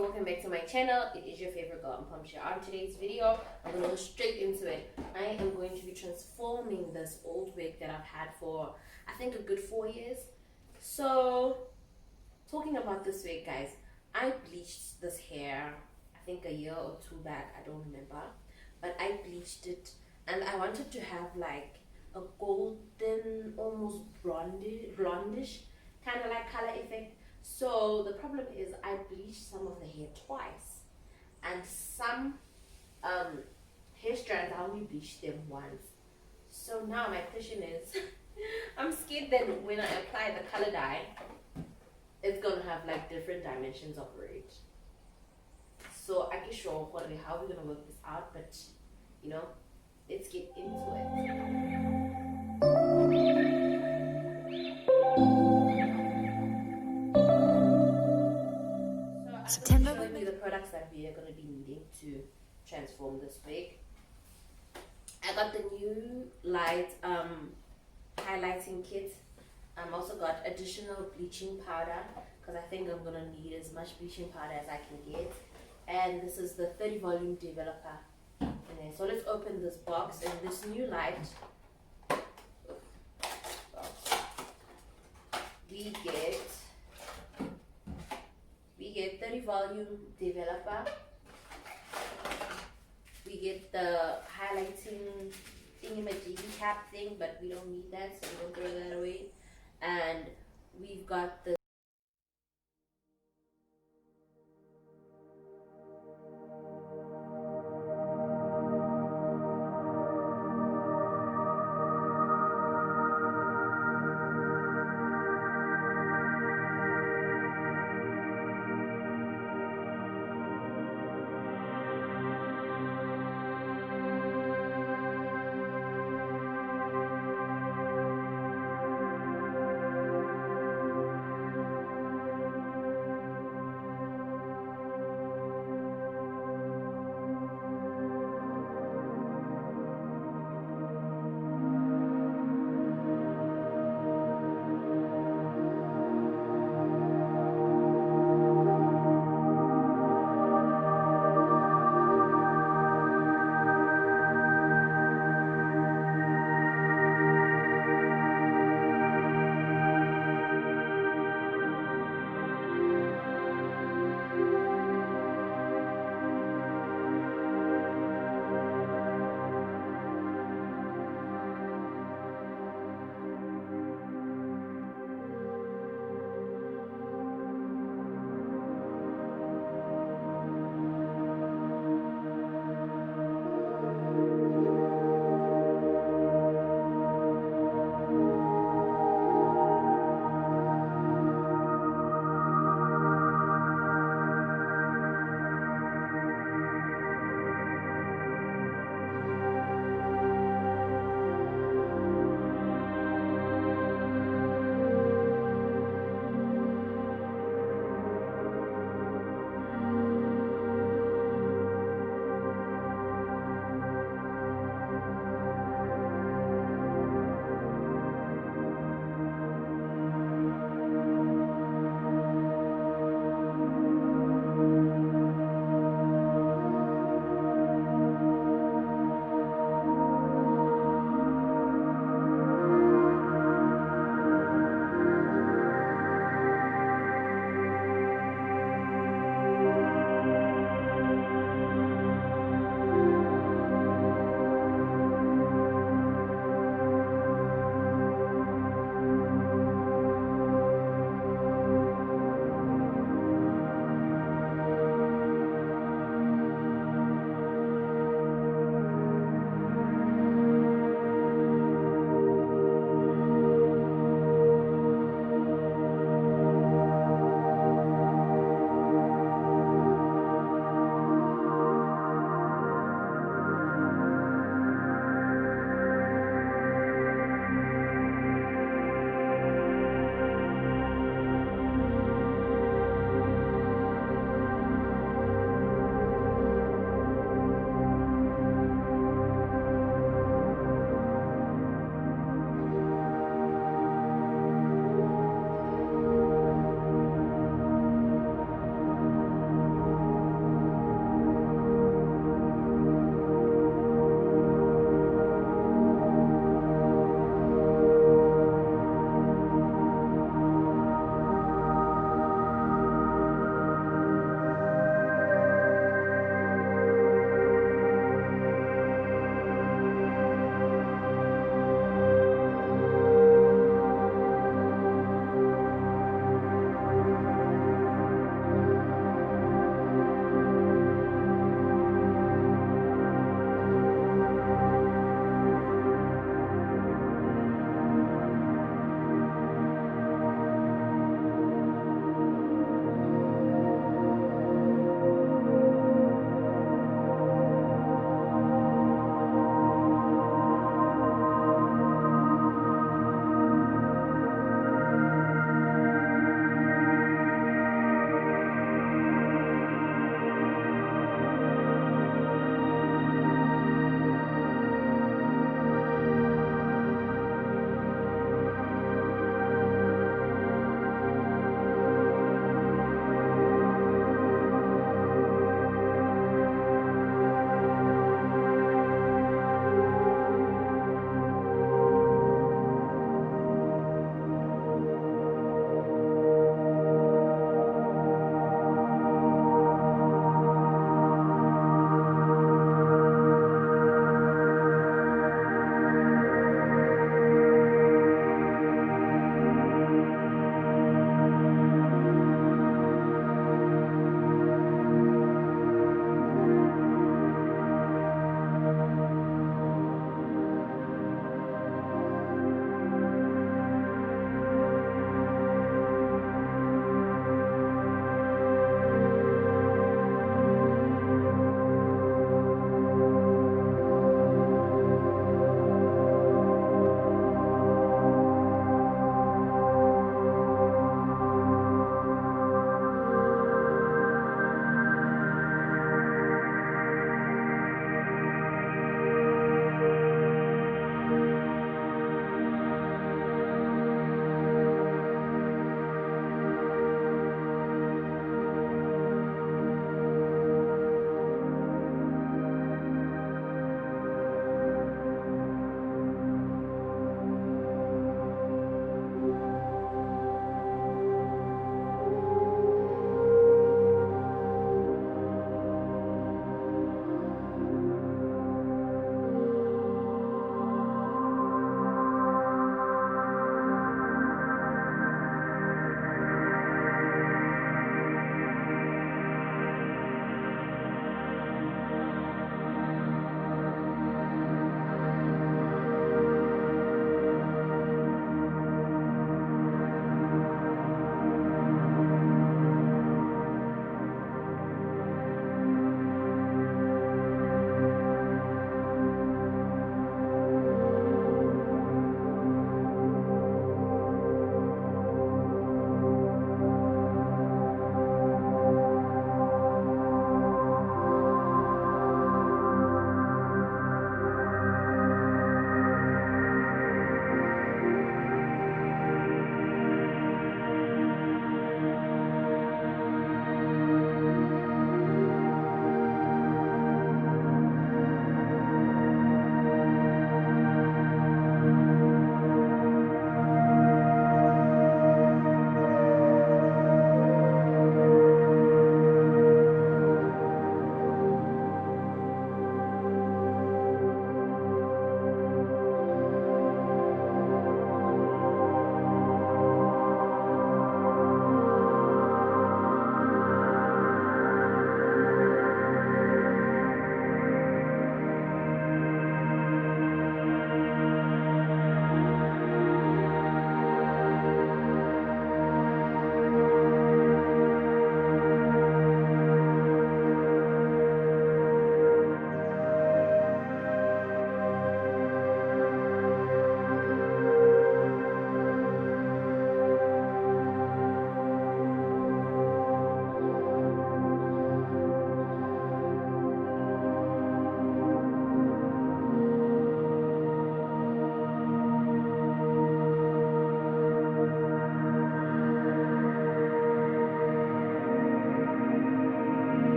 welcome back to my channel. It is your favorite girl, Mphormpshe. On today's video, I'm going to go straight into it. I am going to be transforming this old wig that I've had for, I think, a good 4 years. So, talking about this wig, guys, I bleached this hair, I think a year or two back, I don't remember. But I bleached it, and I wanted to have like a golden, almost blondish kind of like color effect. So the problem is I bleached some of the hair twice, and some hair strands I only bleached them once. So now my question is I'm scared that when I apply the color dye, it's gonna have like different dimensions of red. So I can show how we're gonna work this out, but you know, let's get into it. September. Showing you the products that we are going to be needing to transform this wig. I got the new light highlighting kit. I also got additional bleaching powder because I think I'm going to need as much bleaching powder as I can get. And this is the 30 volume developer in there. So let's open this box, and this new light we get 30 volume developer, we get the highlighting thingamajiggy cap thing, but we don't need that, so we don't throw that away. And we've got the